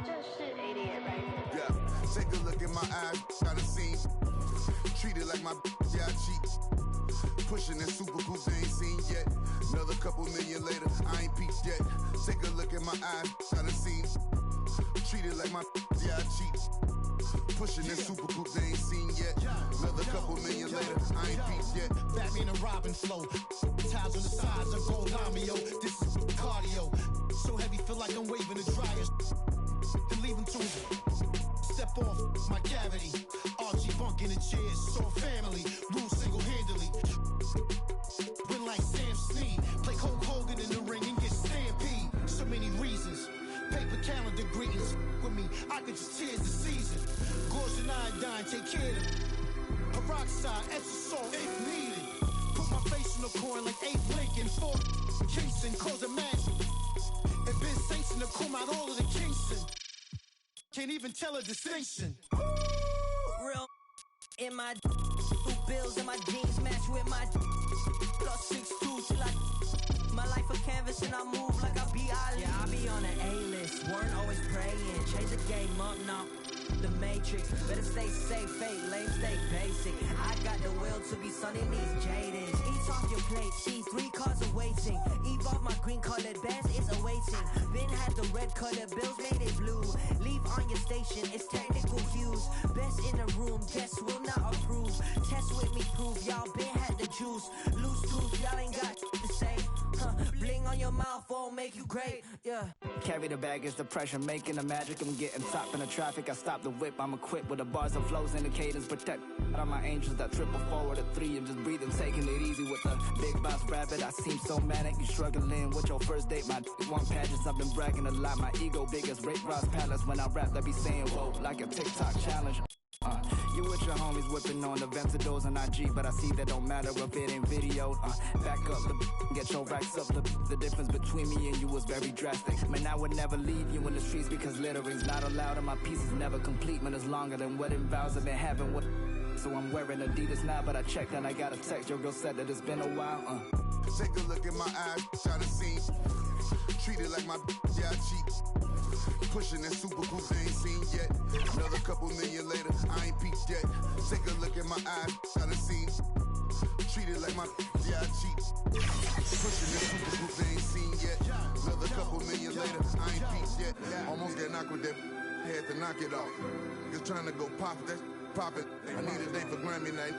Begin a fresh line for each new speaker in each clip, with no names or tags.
Yeah, take a look in my eyes, got a scene. Treat it like my yeah, I cheat. Pushing in super coupe, they ain't seen yet. Another couple million later, I ain't peaked yet. Take a look in my eyes, got a scene. Treat it like my yeah, I cheat. Pushing in super coupe, they ain't seen yet. Another couple million later, I ain't peaked yet.
Batman and Robin flow. Ties on the sides of gold Lamio. This is cardio. So heavy, feel like I'm waving the dryer. Then leave him to his step off my cavity. Archie Bunk in the chairs, so family. Rule single-handedly. Win like Sam Snead. Play Hulk Hogan in the ring and get stampede. So many reasons. Paper calendar greetings with me. I could just tears the season. Gauze and iodine, take care of them. Peroxide, Epsom salt, if needed. Put my face in the coin like Abe Lincoln. 4 Kingston, cause a match. And Ben Saints in the come out all of the Kingston. Can't even tell a distinction.
Real in my bills and my jeans match with my plus 6'2" till I my life a canvas and I move like I be Ali. Yeah, I be on an A-list, weren't always praying. Change the game up now. The Matrix, better stay safe, fake, lame, stay basic. I got the will to be sunning these jaded. Eat off your plate, see 3 cars awaiting. Evolve my green colored bands is awaiting. Ben had the red colored bills, made it blue. Leave on your station, it's technical hues. Best in the room, guess will not approve. Test with me, prove y'all been had the juice. Loose tooth, y'all ain't got to say. Bling on your mouth won't make you great, yeah.
Carry the baggage, the pressure, making the magic. I'm getting top in the traffic. I stop the whip, I'm equipped with the bars and flows and the cadence. Protect all my angels that triple forward at 3 and just breathing, taking it easy with the big boss rabbit. I seem so manic, you struggling with your first date. My one pageants, I've been bragging a lot. My ego big as Rick Ross Palace. When I rap, I be saying whoa like a TikTok challenge. You with your homies whipping on the Ventadors on IG, but I see that don't matter if it ain't videoed. Back up the get your racks up. The difference between me and you was very drastic. Man, I would never leave you in the streets because littering's not allowed and my pieces never complete. Man, it's longer than wedding vows I've been having with. So I'm wearing Adidas now, but I checked and I got a text. Your girl said that it's been a while.
Take a look in my eyes, got a scene. Treat it like my yeah, I cheat. Pushing in super coupe, they ain't seen yet. Another couple million later, I ain't peaked yet. Take a look in my eyes, got a scene. Treat it like my yeah, I cheat. Pushing in super coupe, they ain't seen yet. Another couple million later, I ain't peaked yet. Almost got knocked with that, had to knock it off. Just trying to go pop that, pop it. I need a day for Grammy night.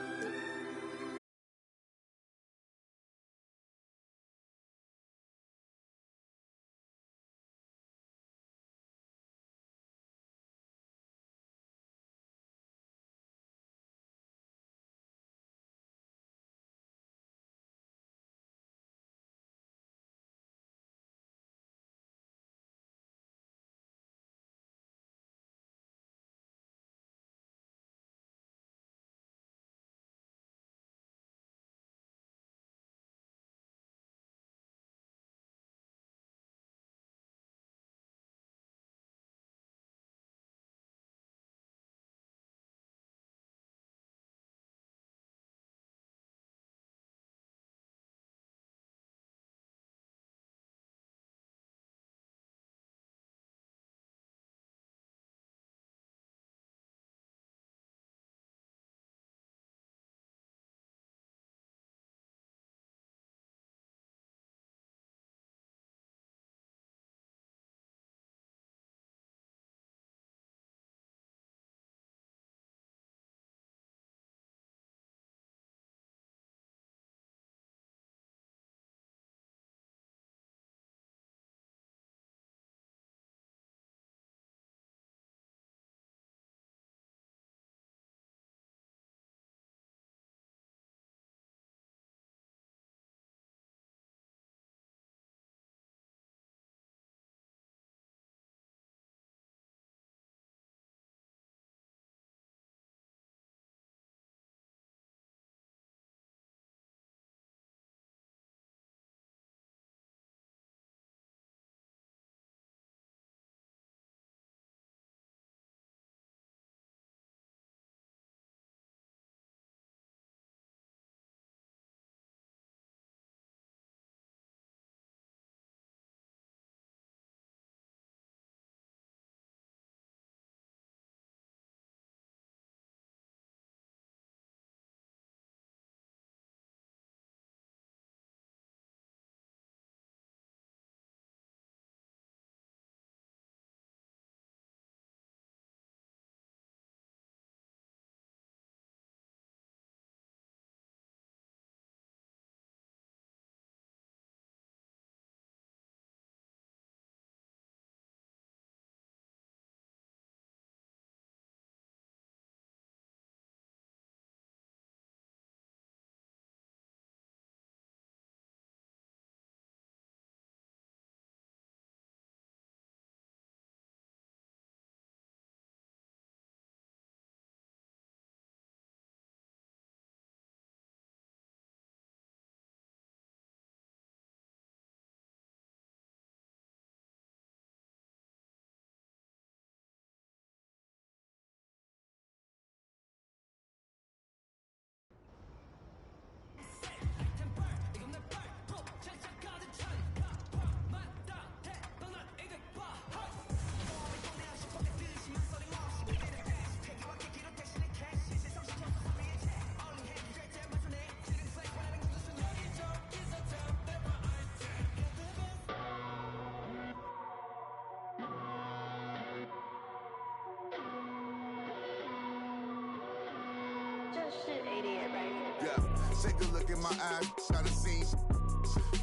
shit, idiot, right?
Yeah, take a look at my eyes, I done seen.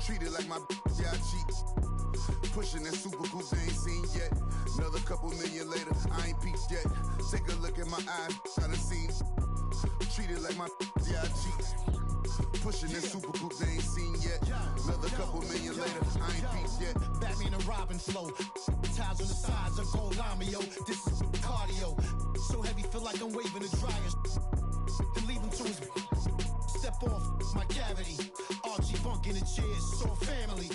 Treated like my yeah, I cheat. Pushing that super coupe they ain't seen yet. Another couple million later, I ain't peaked yet. Take a look at my eyes, I done seen. Treated like my yeah, I cheat. Pushing that super coupe they ain't seen yet. Another couple million later, I ain't peaked yet.
Batman and Robin flow. Ties on the sides of gold llama, yo. This is cardio. So heavy, feel like I'm waving a dryer. Then leave him to his step off my cavity. Archie bunk in the chair, so family.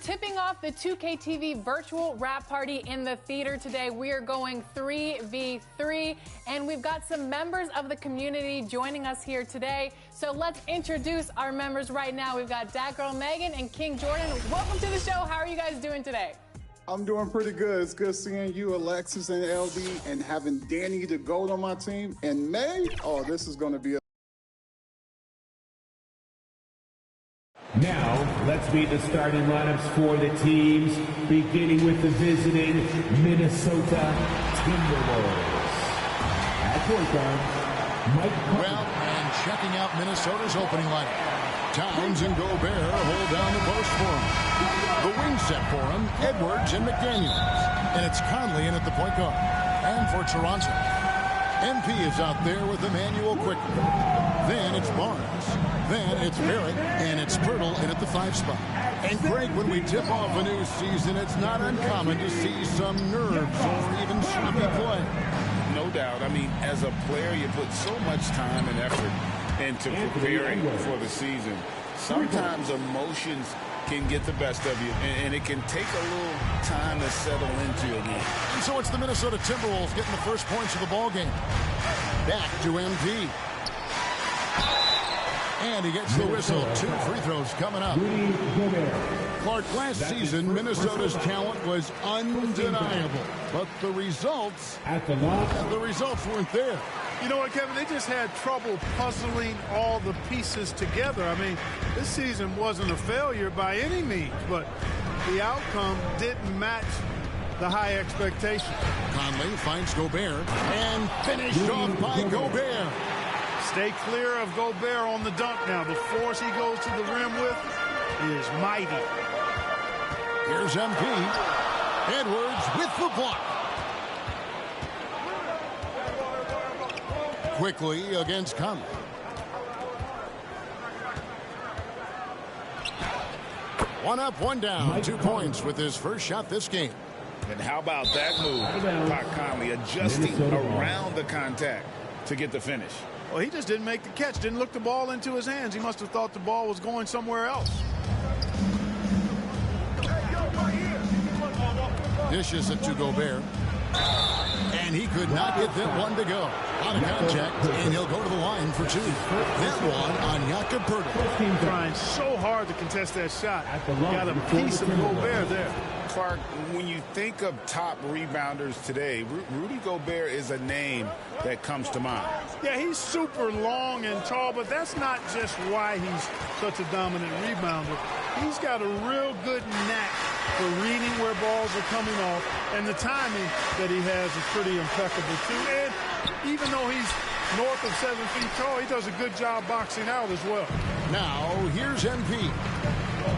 tipping off the 2K virtual rap party in the theater today. We are going 3v3, and we've got some members of the community joining us here today. So let's introduce our members right now. We've got Dat Girl Megan and King Jordan. Welcome to the show. How are you guys doing today?
I'm doing pretty good. It's good seeing you, Alexis and LD, and having Danny the GOAT on my team. And May, oh, this is going to be a...
Now, let's meet the starting lineups for the teams, beginning with the visiting Minnesota Timberwolves. At point guard, Mike Conley.
Well, and checking out Minnesota's opening lineup. Towns and Gobert hold down the post for him. The wing set for him, Edwards and McDaniels. And it's Conley in at the point guard. And for Toronto, MP is out there with Emmanuel quickly. Then it's Barnes. Then it's Barrett, and it's Pirtle in at the 5 spot. And Greg, when we tip off a new season, it's not uncommon to see some nerves or even sloppy play.
No doubt. I mean, as a player, you put so much time and effort into preparing for the season. Sometimes emotions can get the best of you, and it can take a little time to settle into again.
And so it's the Minnesota Timberwolves getting the first points of the ball game. Back to MP. And he gets the whistle. 2 free throws coming up. Clark, last season, Minnesota's talent was undeniable. But the results weren't there.
You know what, Kevin? They just had trouble puzzling all the pieces together. I mean, this season wasn't a failure by any means, but the outcome didn't match the high expectations.
Conley finds Gobert and finished off by Gobert.
Stay clear of Gobert on the dunk now. The force he goes to the rim with is mighty.
Here's MP. Edwards with the block. Quickly against Conley. One up, one down. 2 points with his first shot this game.
And how about that move? Pat Conley adjusting around the contact to get the finish.
Well, he just didn't make the catch, didn't look the ball into his hands. He must have thought the ball was going somewhere else.
Dishes it to Gobert. And he could not get that one to go. Out of contact, and he'll go to the line for 2. That one on Jakob Pirtle.
Trying so hard to contest that shot. Got a piece of Gobert there.
Clark, when you think of top rebounders today, Rudy Gobert is a name that comes to mind.
Yeah, he's super long and tall, but that's not just why he's such a dominant rebounder. He's got a real good knack for reading where balls are coming off, and the timing that he has is pretty impeccable, too. And even though he's north of 7 feet tall, he does a good job boxing out as well.
Now, here's MP.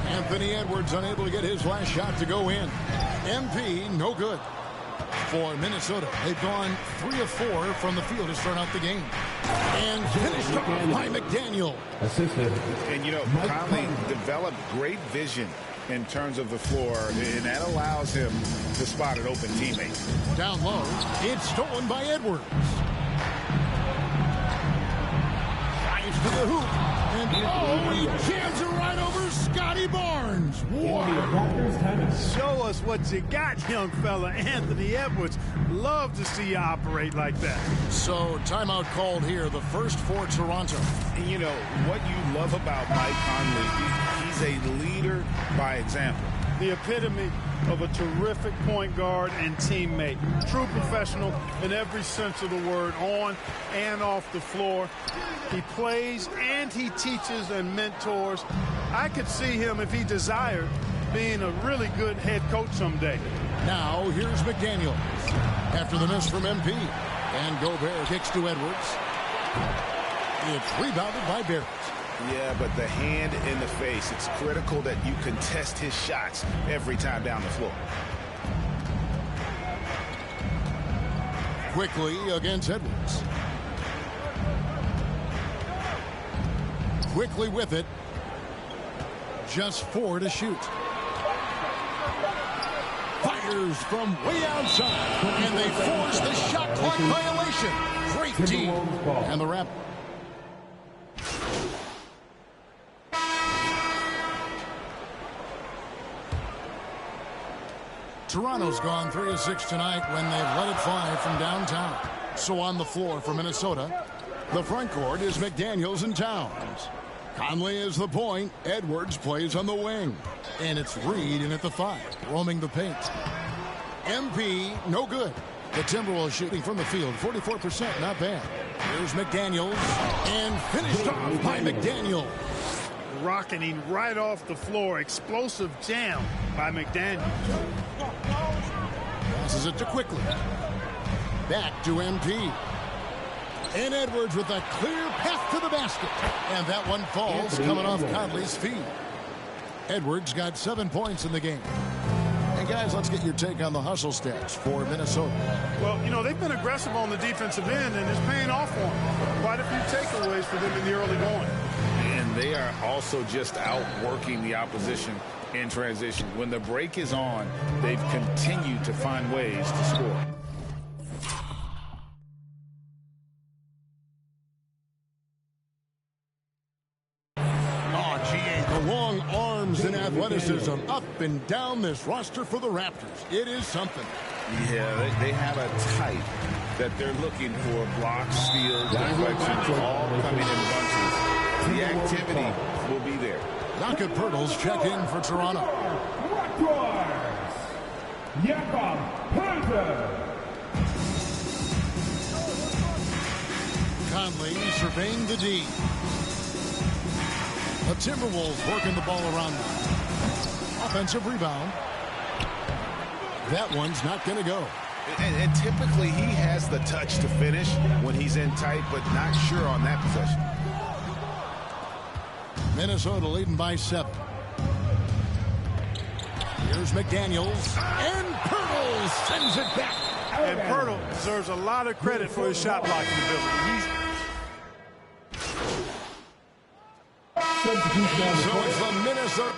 Anthony Edwards unable to get his last shot to go in. MP, no good. For Minnesota, they've gone 3 of 4 from the field to start out the game. And finished off by McDaniel.
And, you know, Conley developed great vision in terms of the floor, and that allows him to spot an open teammate.
Down low, it's stolen by Edwards. Drives to the hoop. And he jams it right over Scotty Barnes. Wow.
Show us what you got, young fella. Anthony Edwards. Love to see you operate like that.
So, timeout called here. The first for Toronto.
And you know, what you love about Mike Conley, he's a leader by example.
The epitome of a terrific point guard and teammate. True professional in every sense of the word, on and off the floor. He plays and he teaches and mentors. I could see him, if he desired, being a really good head coach someday.
Now, here's McDaniels. After the miss from MP. And Gobert kicks to Edwards. It's rebounded by Barrett.
Yeah, but the hand in the face, it's critical that you contest his shots every time down the floor.
Quickly against Edwards. Quickly with it. Just 4 to shoot. Fires from way outside. And they force the shot clock violation. Great team. And the wrap. Toronto's gone 3 of 6 tonight when they've let it fly from downtown. So on the floor for Minnesota, the front court is McDaniels and Towns. Conley is the point. Edwards plays on the wing. And it's Reed in at the 5, roaming the paint. MP, no good. The Timberwolves shooting from the field, 44%, not bad. Here's McDaniels, and finished off by McDaniels.
Rocketing right off the floor. Explosive jam by McDaniels.
Passes it to Quickly. Back to MP. And Edwards with a clear path to the basket. And that one falls, coming off Conley's feet. Edwards got 7 points in the game. And guys, let's get your take on the hustle stats for Minnesota.
Well, you know, they've been aggressive on the defensive end, and it's paying off for them. Quite a few takeaways for them in the early going.
And they are also just outworking the opposition in transition. When the break is on, they've continued to find ways to score.
Long arms and athleticism up and down this roster for the Raptors. It is something.
Yeah, they have a type that they're looking for. Blocks, steals, deflections, all coming in bunches. The activity will be there.
Jakob Poeltl's check in for Toronto.
Jakob Poeltl.
Conley surveying the D. The Timberwolves working the ball around them. Offensive rebound. That one's not going to go.
And typically he has the touch to finish when he's in tight, but not sure on that possession.
Minnesota leading by 7. Here's McDaniels. And Poeltl sends it back.
And Poeltl deserves a lot of credit for his shot blocking ability.
So it's the Minnesota.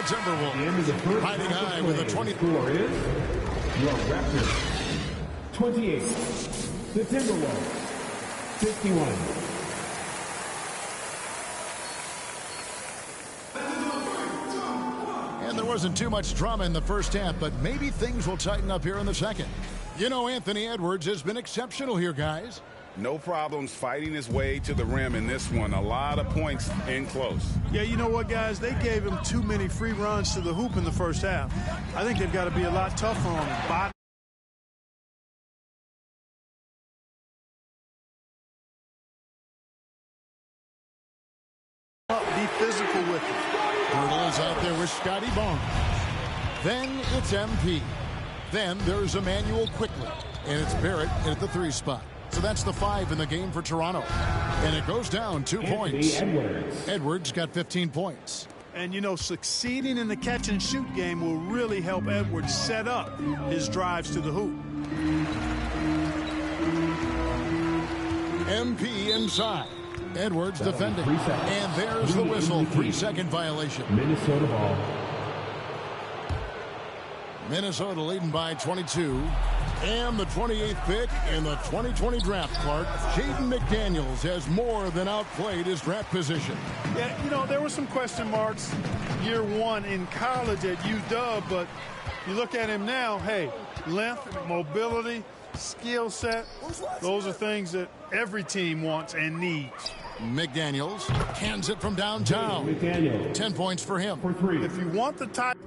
Timberwolves. Riding high with a 20.
Score is your Raptors 28. The Timberwolves 51.
And there wasn't too much drama in the first half, but maybe things will tighten up here in the second. You know, Anthony Edwards has been exceptional here, guys.
No problems fighting his way to the rim in this one. A lot of points in close.
Yeah, you know what, guys? They gave him too many free runs to the hoop in the first half. I think they've got to be a lot tougher on him. Be physical with it.
Hurdle is out there with Scotty Barnes. Then it's MP. Then there's Emmanuel quickly. And it's Barrett at the 3 spot. So that's the 5 in the game for Toronto. And it goes down 2 points. Edwards got 15 points.
And, you know, succeeding in the catch-and-shoot game will really help Edwards set up his drives to the hoop.
MP inside. Edwards defending. And there's the whistle. 3-second violation.
Minnesota ball.
Minnesota leading by 22. And the 28th pick in the 2020 draft card, Jaden McDaniels has more than outplayed his draft position.
Yeah, you know, there were some question marks year one in college at UW, but you look at him now, hey, length, mobility, skill set, those are things that every team wants and needs.
McDaniels hands it from downtown. 10 points for him.
If you want the type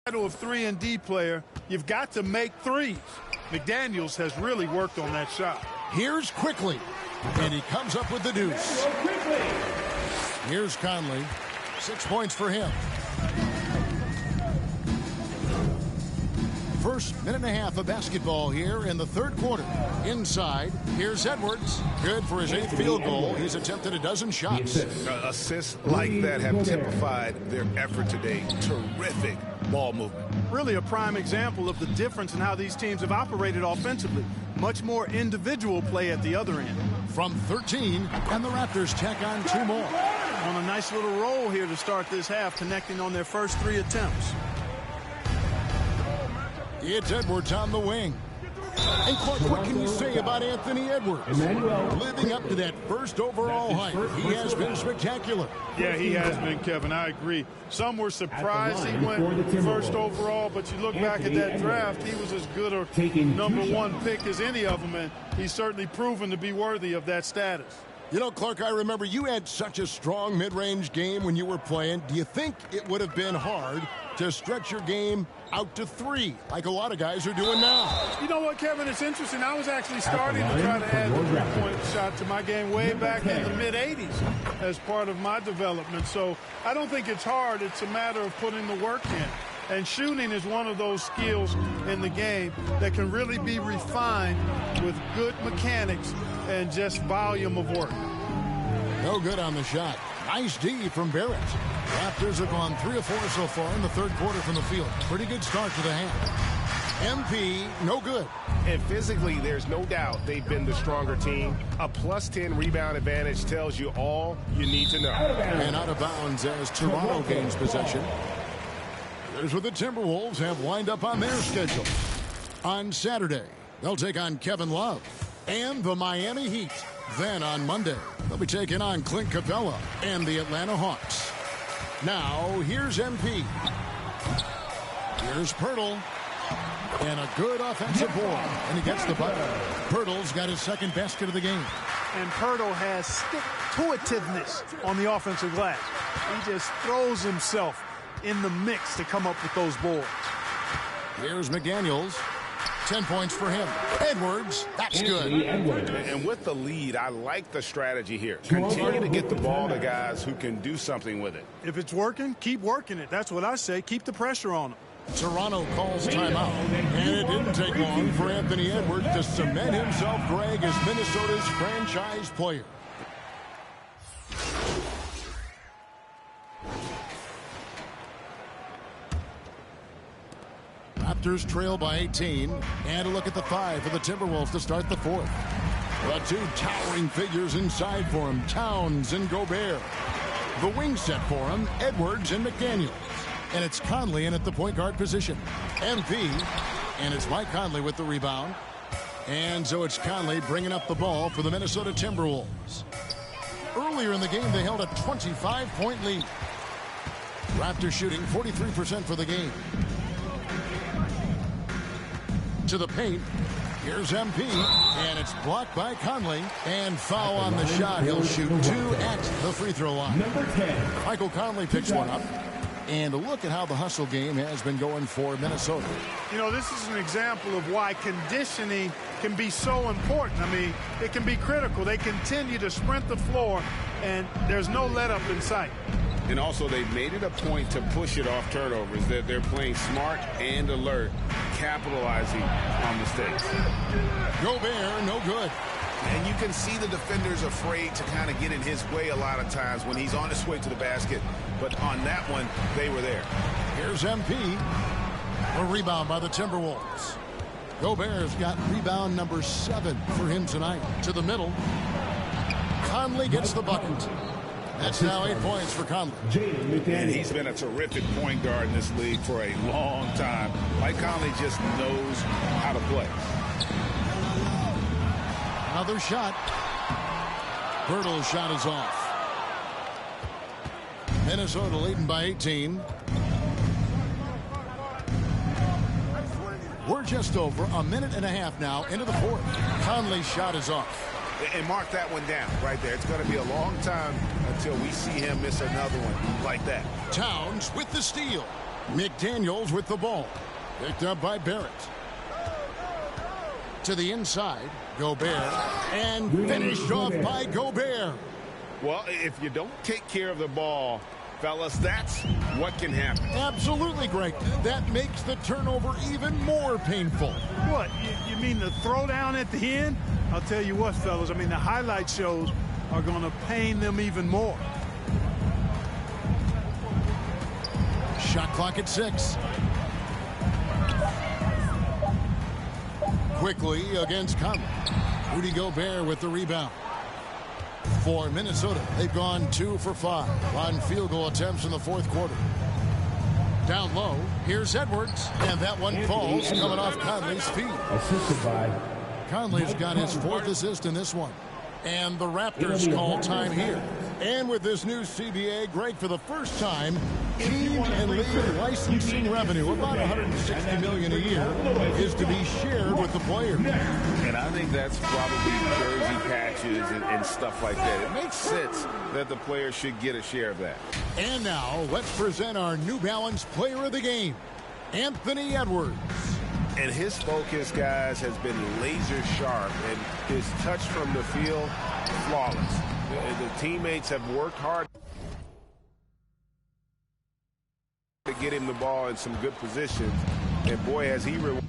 Of 3-and-D player, you've got to make threes. McDaniels has really worked on that shot.
Here's Quickly, and he comes up with the deuce. Here's Conley. 6 points for him. First minute and a half of basketball here in the third quarter. Inside, here's Edwards. Good for his 8th field goal. He's attempted a dozen shots.
Assists like that have typified their effort today. Terrific ball movement.
Really a prime example of the difference in how these teams have operated offensively. Much more individual play at the other end.
From 13, and the Raptors tack on 2 more.
On a nice little roll here to start this half, connecting on their first 3 attempts.
It's Edwards on the wing. And Clark, what can you say about Anthony Edwards? Living up to that first overall hype, he has been spectacular.
Yeah, he has been, Kevin. I agree. Some were surprised he went first overall, but you look back at that draft, he was as good a #1 pick as any of them, and he's certainly proven to be worthy of that status.
You know, Clark, I remember you had such a strong mid-range game when you were playing. Do you think it would have been hard to stretch your game out to 3 like a lot of guys are doing now?
You know what, Kevin? It's interesting. I was actually starting to try to add the 3-point shot to my game way back in the mid-'80s as part of my development. So I don't think it's hard. It's a matter of putting the work in. And shooting is one of those skills in the game that can really be refined with good mechanics and just volume of work.
No good on the shot. Nice D from Barrett. Raptors have gone 3 of 4 so far in the third quarter from the field. Pretty good start to the half. MP, no good.
And physically, there's no doubt they've been the stronger team. A +10 rebound advantage tells you all you need to know.
And out of bounds as Toronto gains possession. Here's what the Timberwolves have lined up on their schedule. On Saturday, they'll take on Kevin Love and the Miami Heat. Then on Monday, they'll be taking on Clint Capella and the Atlanta Hawks. Now, here's MP. Here's Pirtle. And a good offensive board. And he gets the bucket. Pirtle's got his second basket of the game.
And Pirtle has stick-to-itiveness on the offensive glass. He just throws himself in the mix to come up with those boards.
Here's McDaniels. 10 points for him. Edwards, that's good.
And with the lead, I like the strategy here. Continue to get the ball to guys who can do something with it.
If it's working, keep working it. That's what I say. Keep the pressure on them.
Toronto calls timeout. And it didn't take long for Anthony Edwards to cement himself, Greg, as Minnesota's franchise player. Raptors trail by 18. And a look at the 5 for the Timberwolves to start the fourth. The 2 towering figures inside for him, Towns and Gobert. The wing set for him, Edwards and McDaniels. And it's Conley in at the point guard position. MP, and it's Mike Conley with the rebound. And so it's Conley bringing up the ball for the Minnesota Timberwolves. Earlier in the game, they held a 25-point lead. Raptors shooting 43% for the game. To the paint. Here's MP, and it's blocked by Conley. And foul on the shot. He'll shoot 2 at the free throw line.
Number 10.
Michael Conley picks one up. And look at how the hustle game has been going for Minnesota.
You know, this is an example of why conditioning can be so important. I mean, it can be critical. They continue to sprint the floor, and there's no let-up in sight.
And also, they've made it a point to push it off turnovers. They're playing smart and alert, capitalizing on mistakes.
Gobert, no good.
And you can see the defenders afraid to kind of get in his way a lot of times when he's on his way to the basket. But on that one, they were there.
Here's MP. A rebound by the Timberwolves. Gobert's got rebound number 7 for him tonight. To the middle. Conley gets the bucket. That's now 8 points for Conley.
And he's been a terrific point guard in this league for a long time. Mike Conley just knows how to play.
Another shot. Pirtle's shot is off. Minnesota leading by 18. We're just over a minute and a half now into the fourth. Conley's shot is off.
And mark that one down right there. It's going to be a long time until we see him miss another one like that.
Towns with the steal. McDaniels with the ball. Picked up by Barrett. To the inside, Gobert. And finished off by Gobert.
Well, if you don't take care of the ball, fellas, that's what can happen.
Absolutely, Greg. That makes the turnover even more painful.
What, you mean the throwdown at the end? I'll tell you what, fellas, I mean, the highlight shows are going to pain them even more.
Shot clock at 6. Quickly against Conley. Rudy Gobert with the rebound. For Minnesota, they've gone 2 for 5 on field goal attempts in the fourth quarter. Down low, here's Edwards, and that one falls coming off Conley's feet.
Assisted by
Conley's got his 4th assist in this one. And the Raptors call time here. And with this new CBA, Greg, for the first time, team and league licensing revenue, about $160 million a year, is to be shared with the players.
And I think that's probably jersey patches and stuff like that. It makes sense that the players should get a share of that.
And now, let's present our New Balance Player of the Game, Anthony Edwards.
And his focus, guys, has been laser sharp, and his touch from the field, flawless. The teammates have worked hard to get him the ball in some good positions, and boy, has he rewarded.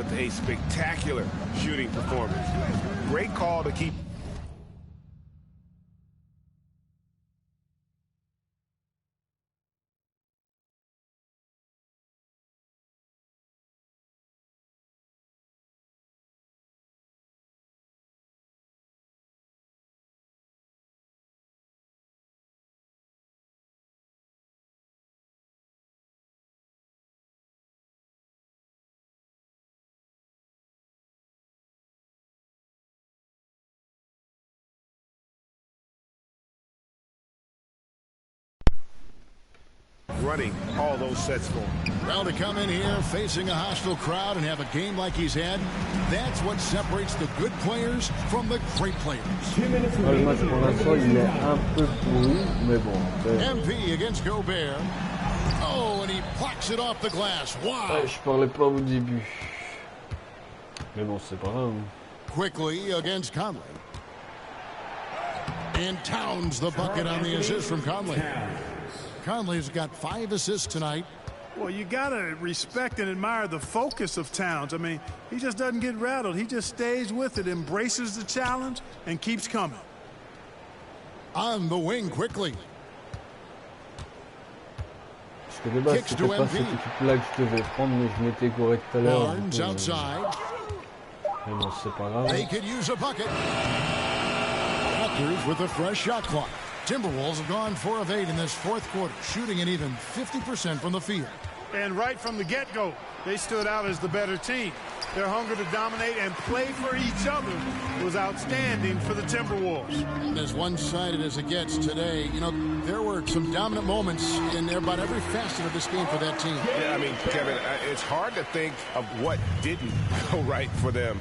with a spectacular shooting performance. Great call to keep. Running all those sets for him.
Well, to come in here facing a hostile crowd and have a game like he's had, that's what separates the good players from the great players.
Le match pour l'instant il est un peu pourri, mais bon.
MP against Gobert. Oh, and he plucks it off the glass. Wow.
Ouais, je parlais pas au début. Mais bon, c'est pas grave.
Quickly against Conley. And Towns the bucket on the assist from Conley. Conley's got 5 assists tonight.
Well, you got to respect and admire the focus of Towns. I mean, he just doesn't get rattled. He just stays with it, embraces the challenge, and keeps coming.
On the wing quickly.
Parce que de base, c'était pas cette équipe-là que je devais prendre, mais je m'étais correct tout à l'heure.
Barnes outside.
Mais bon, c'est pas grave.
They could use a bucket. Raptors with a fresh shot clock. Timberwolves have gone 4 of 8 in this fourth quarter, shooting at even 50% from the field.
And right from the get-go, they stood out as the better team. Their hunger to dominate and play for each other was outstanding for the Timberwolves.
As one-sided as it gets today, you know, there were some dominant moments in about every facet of this game for that team.
Yeah, I mean, Kevin, it's hard to think of what didn't go right for them.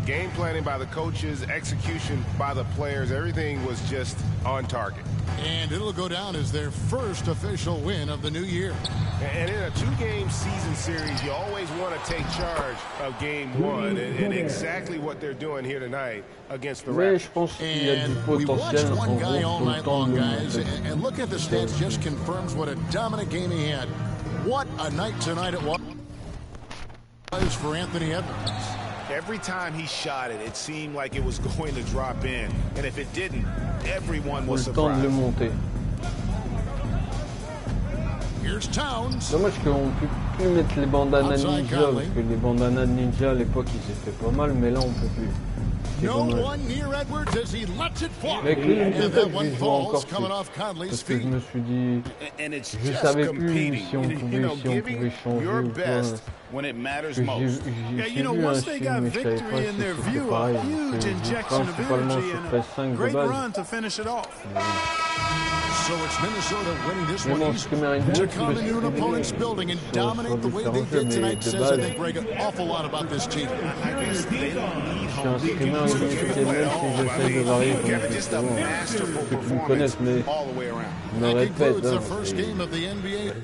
Game planning by the coaches, execution by the players, everything was just on target.
And it'll go down as their first official win of the new year.
And in a 2-game season series, you always want to take charge of game 1, and exactly what they're doing here tonight against the Raptors.
And we watched one guy all night long, guys, and look at the stats just confirms what a dominant game he had. What a night tonight it was for Anthony Edwards.
Every time he shot it, it seemed like it was going to drop in. And if it didn't, everyone was surprised.
Here's Towns.
Dommage qu'on ne peut plus mettre les bandanas ninja, parce que les bandanas ninja à l'époque ils étaient pas mal, mais là on peut plus.
No one near Edwards as he lets it fly.
Avec lui, peut-être que je joue encore plus. Parce que je me suis dit, je savais plus si on pouvait changer ou pas.
When it matters
J'ai vu un film, mais je savais pas si c'était pareil. Principalement sur PS5 de base.
So it's Minnesota winning this one to come into an opponent's building and dominate the way they did tonight says I think Greg an awful lot about this team.
Je suis un streamer illimité, même si j'essaie de varier comme je fais souvent. Ceux qui me connaissent, mais je me répète. Je vais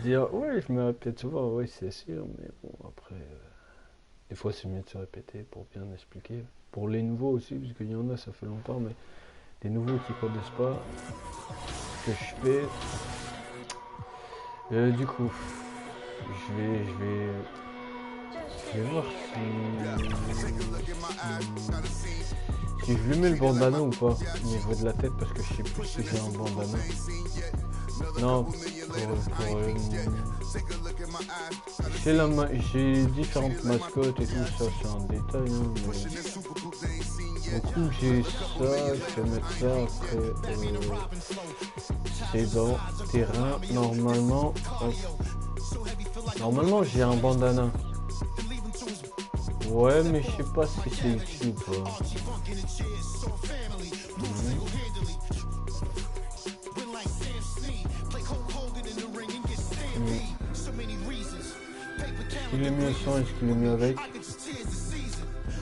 dire, ouais, je me répète souvent, oui, c'est sûr, mais bon, après, des fois c'est mieux de se répéter pour bien expliquer. Pour les nouveaux aussi, parce qu'il y en a, ça fait longtemps, mais les nouveaux qui ne connaissent pas ce que je fais. Du coup, je vais voir si je lui mets le bandana ou pas au niveau de la tête, parce que je sais plus si j'ai un bandana. Non, j'ai différentes mascottes et tout ça, c'est un détail, hein, mais du coup j'ai ça, je vais mettre ça après, c'est dans terrain, normalement j'ai un bandana. Ouais, mais je sais pas si c'est utile ou pas. Est-ce qu'il est mieux sans, est-ce qu'il est mieux avec?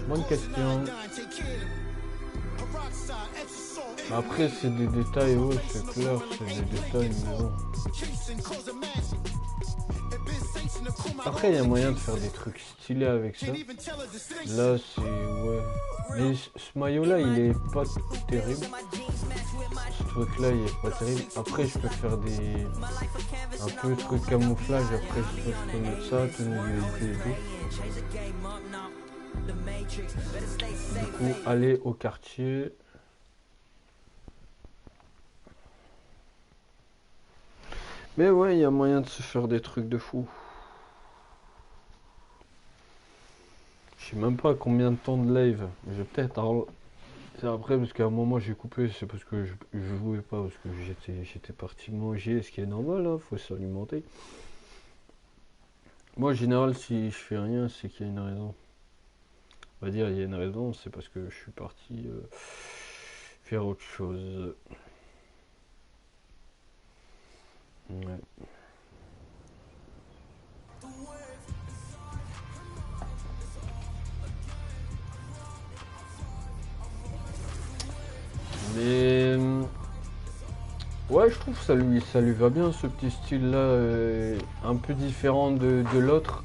Bonne question. Après c'est des détails, ouais, c'est clair, c'est des détails, mais bon. Après il y a moyen de faire des trucs stylés avec ça. Là c'est, ouais. Mais ce maillot là il est pas terrible. Ce truc là il est pas terrible. Après je peux faire un peu de truc camouflage. Après je peux mettre ça, tenue de et tout. Du coup, aller au quartier. Mais ouais, il y a moyen de se faire des trucs de fou. Je sais même pas combien de temps de live. Je vais peut-être... C'est après, parce qu'à un moment j'ai coupé, c'est parce que je jouais pas, parce que j'étais parti manger, ce qui est normal, hein, faut s'alimenter. Moi, en général, si je fais rien, c'est qu'il y a une raison. On va dire, il y a une raison, c'est parce que je suis parti faire autre chose. Ouais. Mais ouais, je trouve que ça lui va bien ce petit style là, un peu différent de l'autre.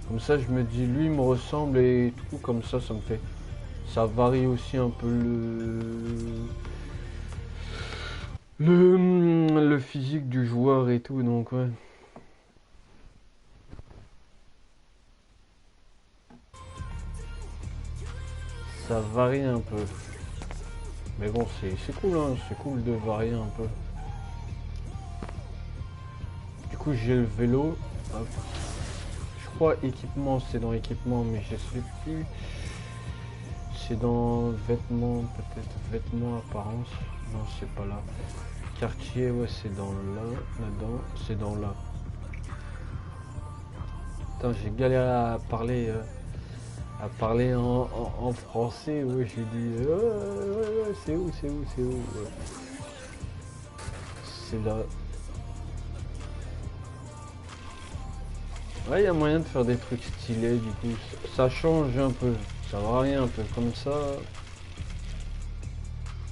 Comme ça, je me dis, lui il me ressemble et tout, comme ça me fait. Ça varie aussi un peu le physique du joueur et tout, donc ouais. Ça varie un peu. Mais bon, c'est cool, hein, c'est cool de varier un peu. Du coup, j'ai le vélo. Hop. Je crois équipement, c'est dans équipement, mais je sais plus. C'est dans vêtements, peut-être vêtements, apparence. Non, c'est pas là. Quartier, ouais, c'est dans là. Là-dedans, c'est dans là. Putain, j'ai galéré à parler en français. Ouais, j'ai dit c'est où, c'est où, c'est où. Ouais. C'est là. Ouais, il y a moyen de faire des trucs stylés, du coup. Ça change un peu. Ça varie un peu comme ça.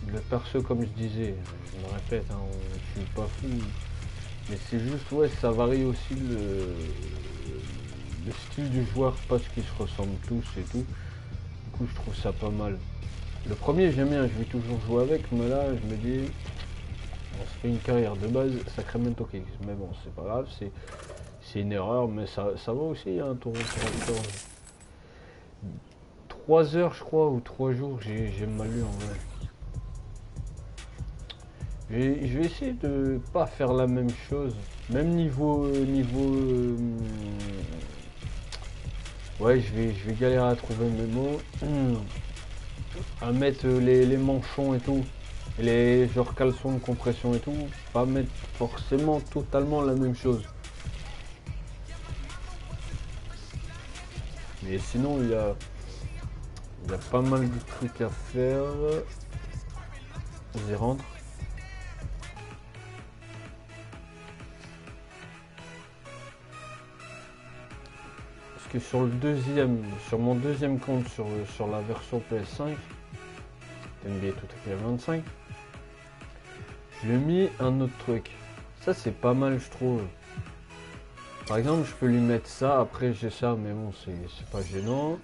Le perso, comme je disais, je me répète, hein, je suis pas fou. Mais c'est juste, ouais, ça varie aussi le style du joueur, parce qu'ils se ressemblent tous et tout. Du coup, je trouve ça pas mal. Le premier, j'aime bien, je vais toujours jouer avec, mais là, je me dis, on se fait une carrière de base, Sacramento Kings. Mais bon, c'est pas grave, c'est une erreur, mais ça va aussi, hein, tour. 3 heures, je crois, ou 3 jours, j'ai mal lu en vrai. Je vais essayer de pas faire la même chose, même niveau ouais, je vais galérer à trouver mes mots, à mettre les manchons et tout, les genre caleçons de compression et tout, pas mettre forcément totalement la même chose. Mais sinon il y a pas mal de trucs à faire. J'y rentre. Parce que sur mon deuxième compte sur la version PS5, Nba2k24, je lui ai mis un autre truc. Ça c'est pas mal, je trouve. Par exemple, je peux lui mettre ça, après j'ai ça, mais bon, c'est pas gênant.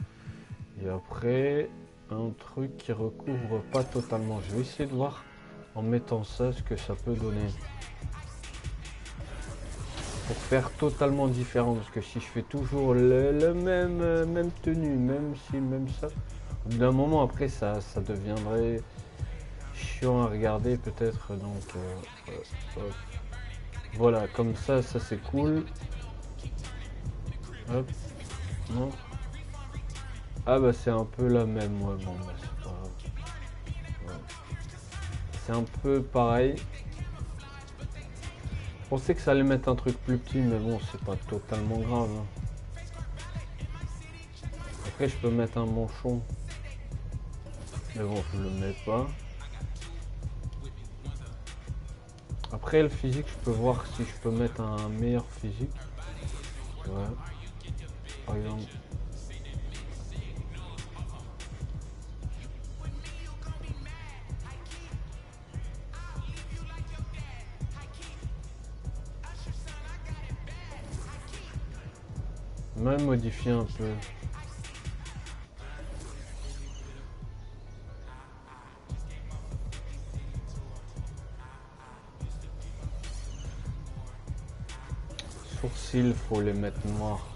Et après, un truc qui recouvre pas totalement. Je vais essayer de voir en mettant ça ce que ça peut donner. Pour faire totalement différent, parce que si je fais toujours le même tenue, même ça, au bout d'un moment après ça deviendrait chiant à regarder peut-être, donc voilà, comme ça c'est cool. Hop, non. Ah bah c'est un peu la même, ouais, bon bah c'est pas grave. Ouais. C'est un peu pareil. Je pensais que ça allait mettre un truc plus petit, mais bon, c'est pas totalement grave. Hein. Après, je peux mettre un manchon. Mais bon, je le mets pas. Après, le physique, je peux voir si je peux mettre un meilleur physique. Ouais. Par exemple. Même modifier un peu. Sourcils, faut les mettre noirs.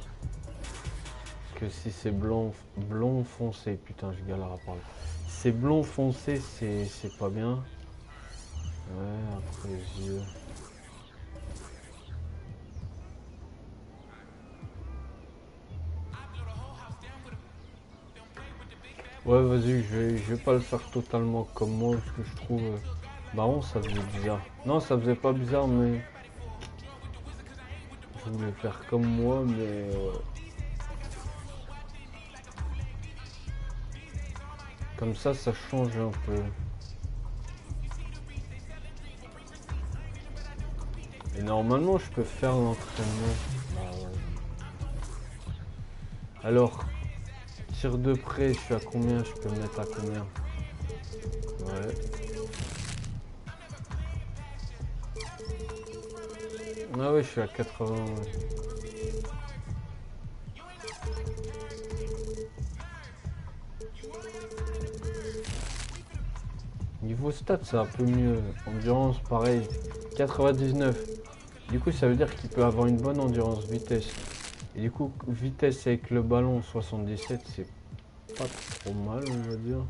que si c'est blond foncé, putain, je galère à parler. Si c'est blond foncé, c'est pas bien. Ouais, après les yeux. Ouais, vas-y, je vais pas le faire totalement comme moi parce que je trouve. Bah bon, ça faisait bizarre. Non, ça faisait pas bizarre, mais. Je voulais faire comme moi, mais. Comme ça change un peu. Et normalement, je peux faire l'entraînement. Bah, ouais. Alors, tir de près, je suis à combien? Je peux me mettre à combien? Ouais. Ah ouais, je suis à 80. Ouais. Niveau stats, c'est un peu mieux. Endurance, pareil. 99. Du coup, ça veut dire qu'il peut avoir une bonne endurance, vitesse. Et du coup, vitesse avec le ballon 77, c'est pas trop mal, on va dire.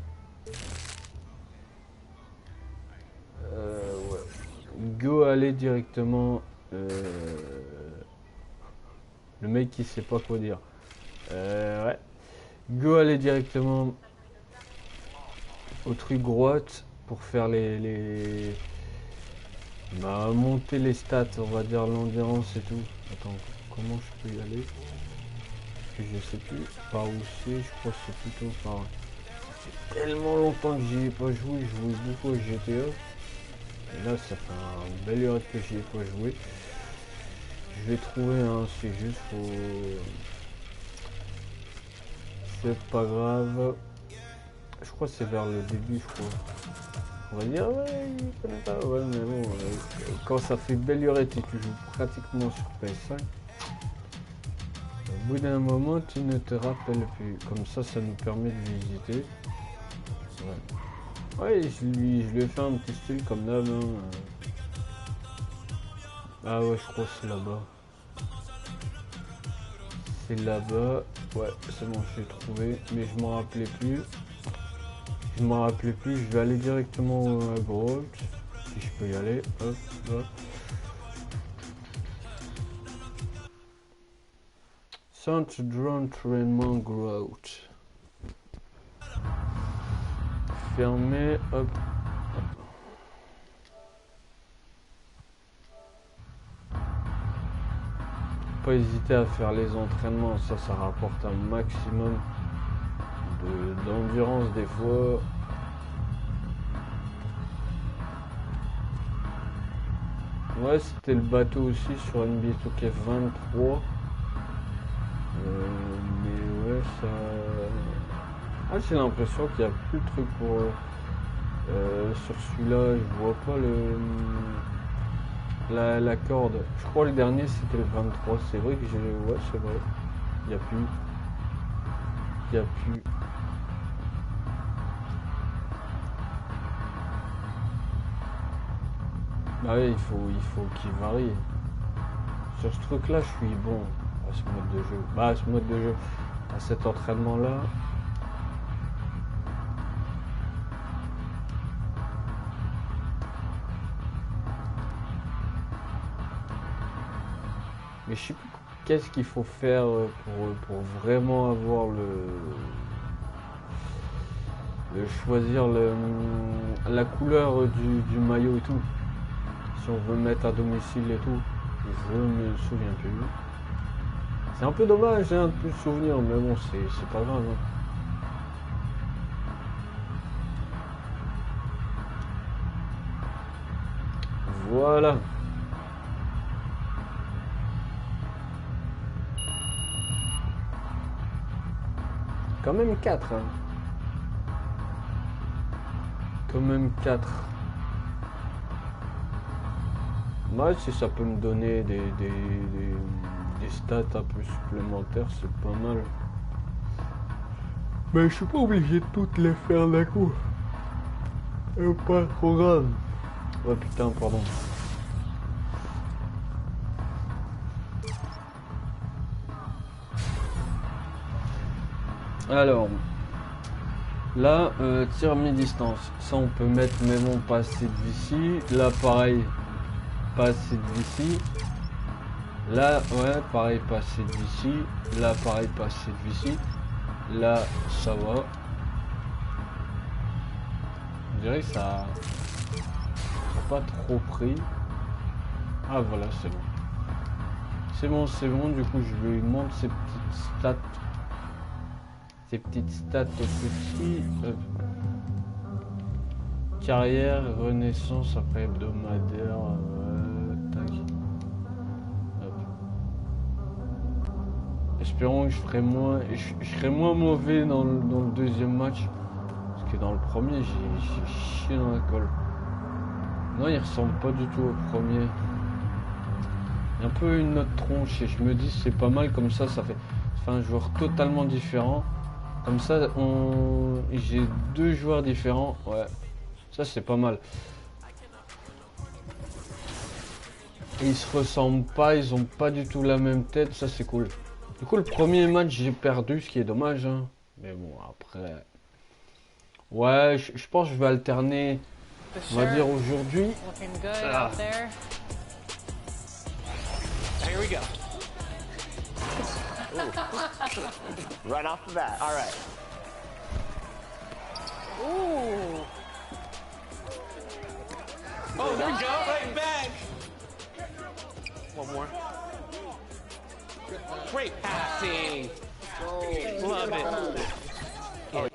Ouais. Go aller directement. Le mec qui sait pas quoi dire. Ouais. Go aller directement au truc droite pour faire bah, monter les stats, on va dire l'endurance et tout. Attends, comment je peux y aller? Je sais plus par où c'est, je crois que c'est plutôt par... Ça fait tellement longtemps que j'y ai pas joué, je jouais beaucoup à GTA. Et là ça fait un bel heure que j'y ai pas joué. Je vais trouver, hein, c'est juste faut... C'est pas grave. Je crois que c'est vers le début, je crois. On va dire, ouais, il connaît pas, ouais, mais bon, quand ça fait belle heure et que tu joues pratiquement sur PS5, au bout d'un moment, tu ne te rappelles plus. Comme ça nous permet de visiter. Ouais, je lui ai fait un petit style comme d'hab. Hein. Ah ouais, je crois que c'est là-bas. C'est là-bas. Ouais, c'est bon, j'ai trouvé, mais je m'en rappelais plus. Je m'en rappelais plus, je vais aller directement à gauche. Si je peux y aller, hop, hop. Centre d'entraînement Grouch. Fermé, hop. Pas hésiter à faire les entraînements, ça rapporte un maximum d'endurance des fois. Ouais, c'était le bateau aussi sur Nba2k24. Mais ouais, ça... Ah, j'ai l'impression qu'il n'y a plus de truc pour... sur celui-là, je vois pas la corde. Je crois que le dernier c'était le 23. C'est vrai que j'ai... Ouais, c'est vrai. Il n'y a plus. Il n'y a plus. Bah oui, il faut qu'il varie. Sur ce truc-là, je suis bon à ce mode de jeu. Bah, à ce mode de jeu. À cet entraînement-là. Mais je sais plus qu'est-ce qu'il faut faire pour vraiment avoir choisir la couleur du maillot et tout. Si on veut mettre à domicile et tout, je me souviens plus. C'est un peu dommage hein, de plus se souvenir, mais bon, c'est pas grave. Hein. Voilà. Quand même 4. Hein. Quand même 4. Moi, si ça peut me donner des stats un peu supplémentaires, c'est pas mal. Mais je suis pas obligé de toutes les faire d'un coup. Pas trop grave. Oh putain, pardon. Alors, là, tir mi-distance. Ça, on peut mettre, mais bon, pas assez de Vici. Là, pareil, pas assez de Vici. Là, ouais, pareil, pas assez de Vici. Là, pareil, pas assez de Vici. Là, ça va. On dirait que ça n'a pas trop pris. Ah, voilà, c'est bon. C'est bon, du coup, je lui montre ses petites stats. Ses petites stats au petit. Carrière, renaissance après hebdomadaire. Tac. Hop. Espérons que je serai moins mauvais dans le deuxième match. Parce que dans le premier, j'ai chié dans la colle. Non, il ressemble pas du tout au premier. Il y a un peu une autre tronche et je me dis c'est pas mal comme ça fait un joueur totalement différent. Comme ça, j'ai deux joueurs différents. Ouais, ça c'est pas mal. Et ils se ressemblent pas, ils ont pas du tout la même tête, ça c'est cool. Du coup, le premier match j'ai perdu, ce qui est dommage. Hein. Mais bon, après... Ouais, je pense que je vais alterner, on va dire aujourd'hui. Ah.
Here we go. Right off the bat. All right.
Ooh.
Oh, there we go. Right back. One more. Great passing. Love it.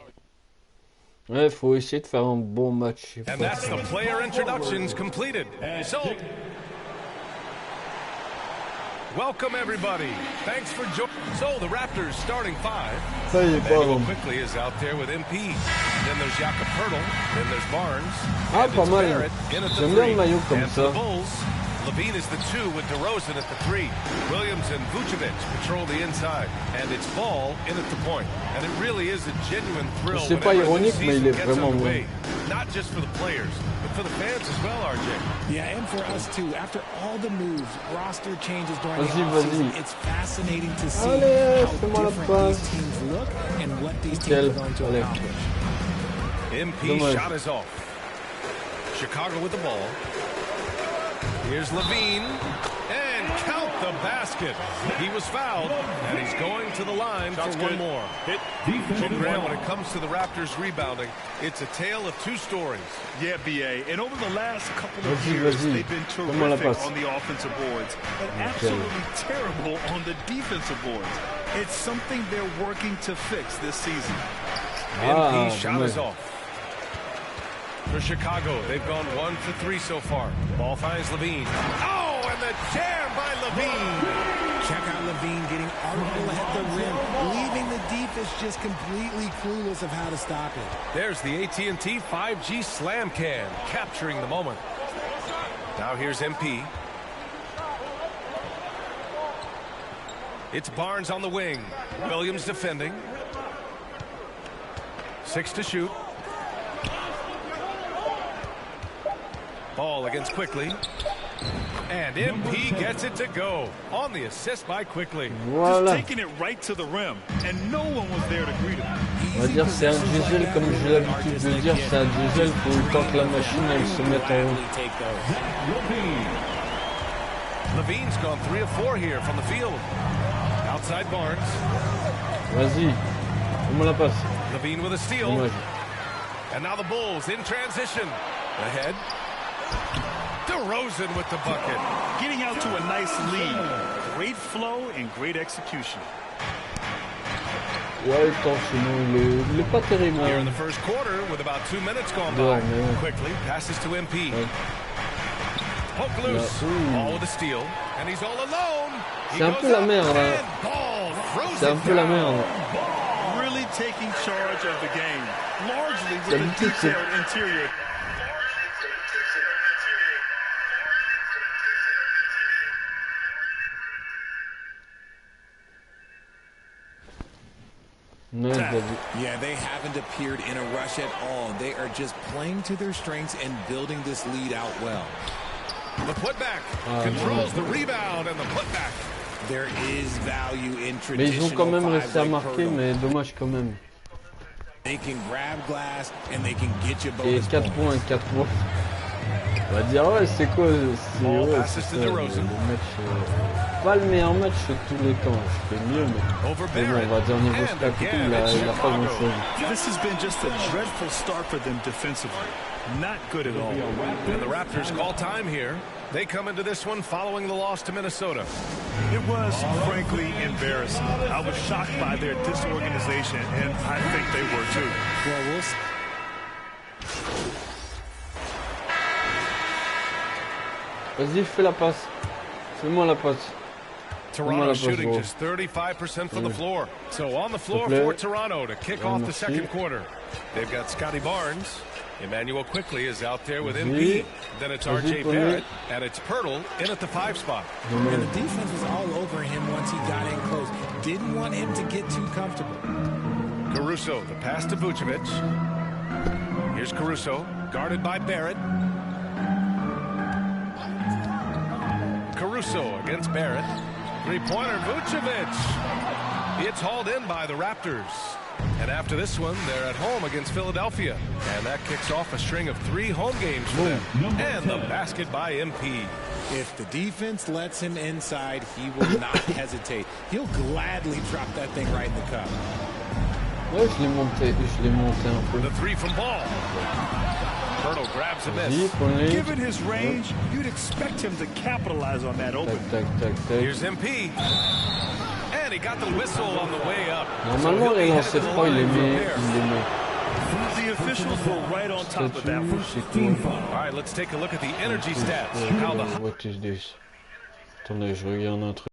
Ouais, faut essayer de faire un bon match.
And that's the player introductions completed. So, welcome everybody. Thanks for joining. So the Raptors starting five. Emmanuel quickly is out there with MP. Then there's Jakob Hurtle. Then there's Barnes.
Ah, pas mal. J'aime bien le maillot comme ça.
Levine is the 2 with DeRozan at the 3. Williams and Vucevic patrol the inside. And it's Ball in at the point. And it really is a genuine thrill
C'est pas ironique, mais il est vraiment bon.
Not just for the players, but for the fans as well, RJ.
Yeah, and for us too. After all the moves, roster changes during the offseason, it's fascinating to see how different these teams look and what these teams are going to accomplish.
MP shot is off. Chicago with the ball. Here's Levine, and count the basket. He was fouled, and he's going to the line for one more. Jim Graham, when it comes to the Raptors rebounding, it's a tale of two stories.
Yeah, BA, and over the last couple of years, they've been terrific on the offensive boards, but absolutely terrible on the defensive boards. It's something they're working to fix this season.
MP shot is off. For Chicago, they've gone 1 for 3 so far. Ball finds Levine. Oh, and the jam by Levine.
Check out Levine getting artful at the rim, leaving the defense just completely clueless of how to stop it.
There's the AT&T 5G Slam Can, capturing the moment. Now here's MP. It's Barnes on the wing. Williams defending. 6 to shoot. Ball against Quickly. And MP gets it to go on the assist by Quickly.
Voilà. Just taking it right to the rim, and no one was there to greet him.
On va dire c'est un diesel, comme j'ai l'habitude de dire, c'est un diesel pour le temps que la machine elle se mette en haut.
Levine's gone 3 of 4 here from the field. Outside Barnes.
Vas-y, comment la passe?
Levine with a steal. And now the Bulls in transition. Ahead. DeRozan with the bucket.
Getting out to a nice lead. Great flow and great execution.
Ouais, attention, il est pas terrible.
Here in the first quarter with about 2 minutes gone by. Quickly passes to MP. Poke loose. Ball with a steal. And he's all alone.
C'est un peu la merde. C'est un peu la merde.
Really taking charge of the game. Largely with a detailed interior.
Yeah, they haven't appeared in a rush at all. They are just playing to their strengths and building this lead out well.
The putback controls the rebound and the putback.
there is value in
Mais ils ont quand même réussi à marquer, mais dommage quand même.
They can grab glass and they can get you
Et 4 points, 4 points. On va dire, ouais, c'est quoi? C'est ça, le match. Pas le meilleur match de tous les temps. Je fais mieux, mais bon, on va dire niveau stat, il a pas grand chose.
This has been just a dreadful start for them defensively. Not good at all.
And the Raptors call time here. They come into this one following the loss to Minnesota.
It was, frankly, embarrassing. I was shocked by their disorganization, and I think they were too.
Well,
Vas-y, fais la passe. Fais-moi la passe.
Toronto shooting just 35% from the floor. So on the floor for Toronto to kick off the second quarter. They've got Scotty Barnes. Emmanuel quickly is out there with Nba. Then it's R.J. Barrett, and it's Pirtle in at the 5 spot.
And the defense was all over him once he got in close. Didn't want him to get too comfortable.
Caruso, the pass to Vucevic. Here's Caruso, guarded by Barrett. Caruso against Barrett. Three-pointer, Vucevic. It's hauled in by the Raptors. And after this one, they're at home against Philadelphia. And that kicks off a string of 3 home games for them. And the basket by MP.
If the defense lets him inside, he will not hesitate. He'll gladly drop that thing right in the cup.
Ouais, je l'ai monté un peu.
The 3 from Ball. Pirtle grabs a miss.
Given his range, you'd expect him to capitalize on that open.
Here's MP. And he got the whistle on the way up.
Normalement, les lancers froids, il les met.
The officials were right on top of that one.
All right, let's take a look at the energy stats.
What is this? Attendez, je regarde un truc.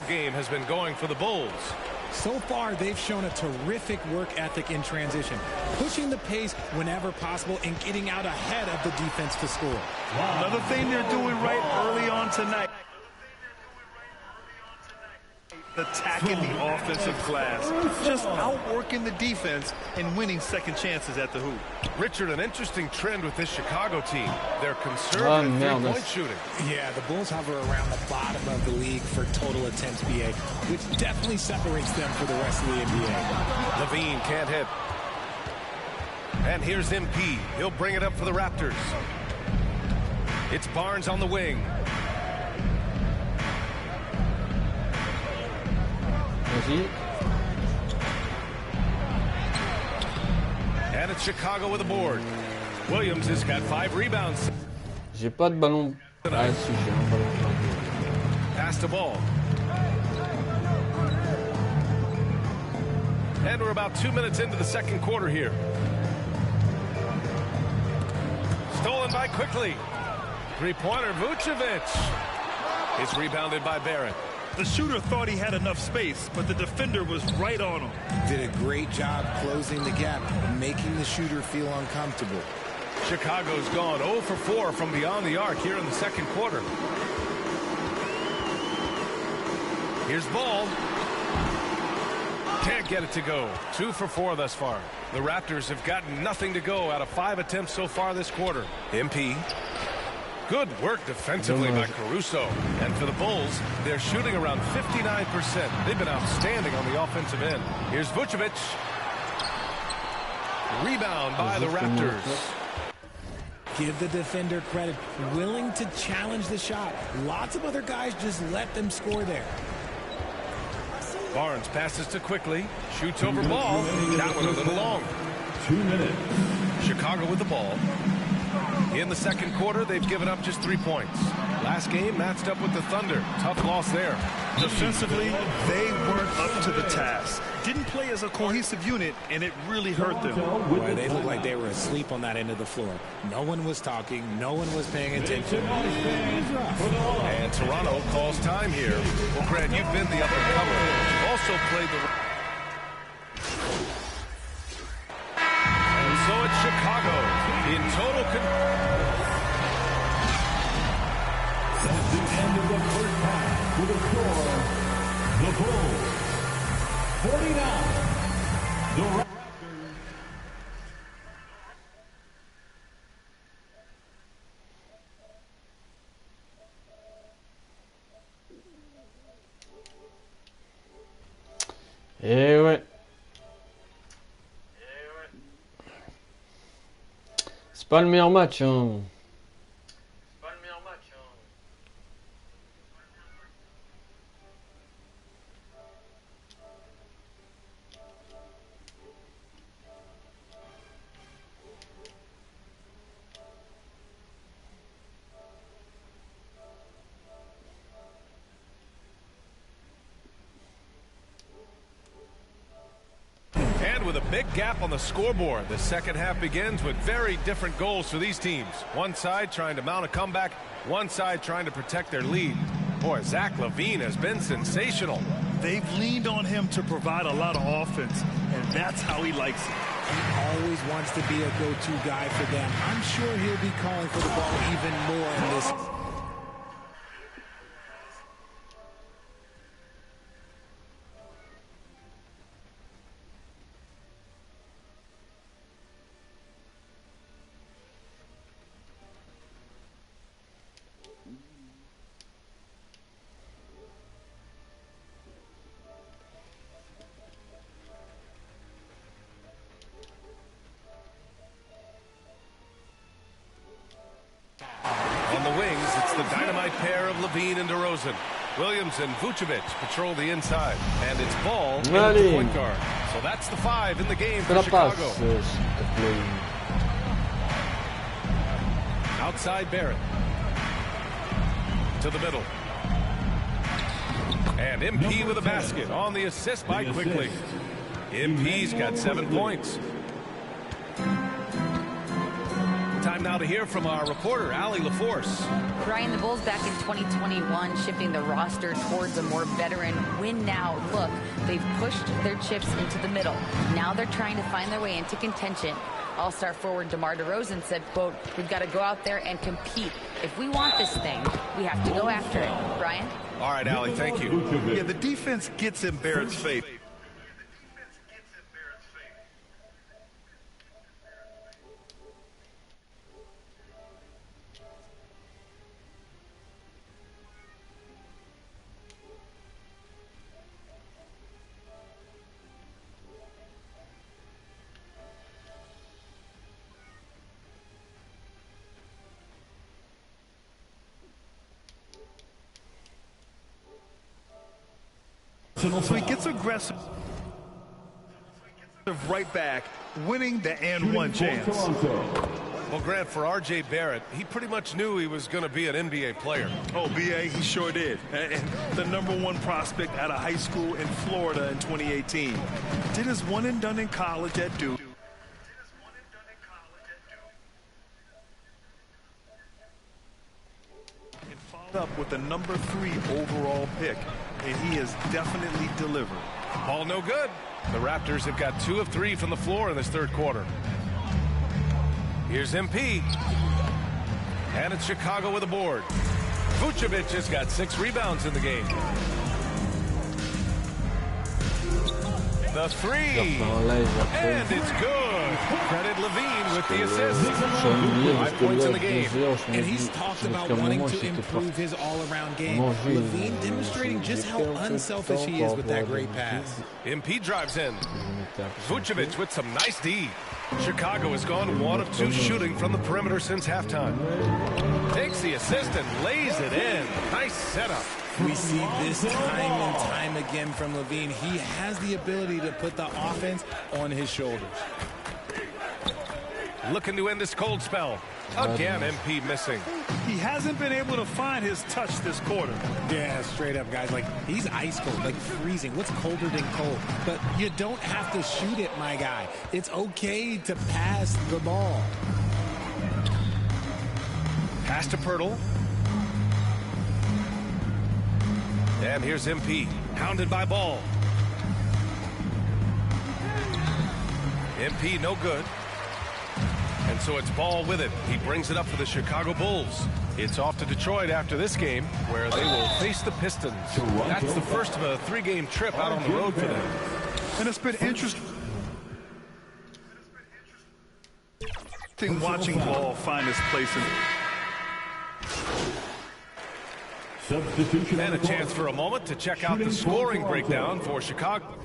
Game has been going for the Bulls.
So far, they've shown a terrific work ethic in transition, pushing the pace whenever possible and getting out ahead of the defense to score.
Another thing they're doing right early on tonight, attacking the offensive glass, just outworking the defense and winning second chances at the hoop.
Richard, an interesting trend with this Chicago team. They're conservative three-point shooting.
Yeah, the Bulls hover around the bottom of the league for total attempts BA, which definitely separates them for the rest of the NBA.
Levine can't hit. And here's MP. He'll bring it up for the Raptors. It's Barnes on the wing. And it's Chicago with a board. Williams has got 5 rebounds.
J'ai pas de ballon. Ah si, j'ai un ballon.
Pass the ball. And we're about 2 minutes into the second quarter here. Stolen by quickly. Three-pointer, Vucevic. It's rebounded by Barrett.
The shooter thought he had enough space, but the defender was right on him.
Did a great job closing the gap, making the shooter feel uncomfortable.
Chicago's gone 0 for 4 from beyond the arc here in the second quarter. Here's Ball. Can't get it to go. 2 for 4 thus far. The Raptors have gotten nothing to go out of 5 attempts so far this quarter. MP. Good work defensively by Caruso. And for the Bulls, they're shooting around 59%. They've been outstanding on the offensive end. Here's Vucevic. Rebound by the Raptors.
Give the defender credit. Willing to challenge the shot. Lots of other guys just let them score there.
Barnes passes to quickly. Shoots over Ball. That one a little long.
2 minutes.
Chicago with the ball. In the second quarter, they've given up just 3 points. Last game matched up with the Thunder. Tough loss there.
Defensively, they weren't up to the task. Didn't play as a cohesive unit, and it really hurt them.
Boy, they looked like they were asleep on that end of the floor. No one was talking. No one was paying attention.
And Toronto calls time here. Well, Grant, you've been the up-and-comer. You've also played the... And so it's Chicago in total...
That's the end of the first half with a score, the Bulls 49.
Et ouais. C'est pas le meilleur match, hein.
With a big gap on the scoreboard, the second half begins with very different goals for these teams. One side trying to mount a comeback, one side trying to protect their lead. Boy, Zach LaVine has been sensational.
They've leaned on him to provide a lot of offense, and that's how he likes it.
He always wants to be a go-to guy for them. I'm sure he'll be calling for the ball even more in this.
On the wings, it's the dynamite pair of LaVine and DeRozan. Williams and Vucevic patrol the inside. And it's Ball in the point guard. So that's the 5 in the game for Chicago. Outside Barrett. To the middle. And MP with a basket on the assist by Quickly. MP's got 7 points. Time now to hear from our reporter, Allie LaForce.
Brian, the Bulls back in 2021 shifting the roster towards a more veteran win-now look. They've pushed their chips into the middle. Now they're trying to find their way into contention. All-star forward DeMar DeRozan said, quote, "We've got to go out there and compete. If we want this thing, we have to go after it." Brian?
All right, Allie, thank you.
Yeah, the defense gets in Barrett's face. So he gets aggressive right back, winning the and one chance.
Well, Grant, for R.J. Barrett, he pretty much knew he was going to be an NBA player.
Oh, B.A., he sure did. And the #1 prospect out of high school in Florida in 2018. Did his one and done in college at Duke. And followed up with the #3 overall pick. And he has definitely delivered.
Ball no good. The Raptors have got 2 of 3 from the floor in this third quarter. Here's MP. And it's Chicago with a board. Vucevic has got 6 rebounds in the game. The 3. And it's good. Credit LaVine with the assist. 5 points in the game.
And he's talked about wanting to improve his all-around game. LaVine demonstrating just how unselfish he is with that great pass.
MP drives in. Vucevic with some nice D. Chicago has gone 1 of 2 shooting from the perimeter since halftime. Takes the assist and lays it in. Nice setup.
We see this time and time again from LaVine. He has the ability to put the offense on his shoulders.
Looking to end this cold spell. Again, MP missing.
He hasn't been able to find his touch this quarter.
Yeah, straight up, guys. Like, he's ice cold, like freezing. What's colder than cold? But you don't have to shoot it, my guy. It's okay to pass the ball.
Pass to Pirtle. And here's MP, hounded by Ball. MP no good. And so it's Ball with it. He brings it up for the Chicago Bulls. It's off to Detroit after this game, where they will face the Pistons. That's the first of a 3-game trip out on the road for them.
And it's been interesting watching ball find its place in.
Substitution.
And a chance for a moment to check out the scoring breakdown for Chicago.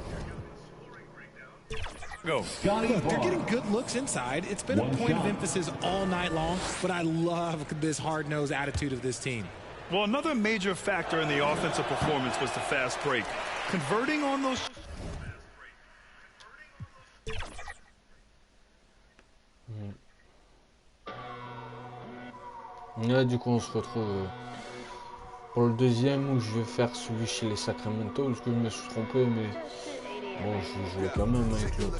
Look, they're getting good looks inside. It's been a point of emphasis all night long, but I love this hard-nosed attitude of this team.
Well, another major factor in the offensive performance was the fast break. Converting on those.
Là, du coup, on se retrouve pour le deuxième où je vais faire celui chez les Sacramento, parce que je me suis trompé, mais bon, je jouais quand même avec l'autre.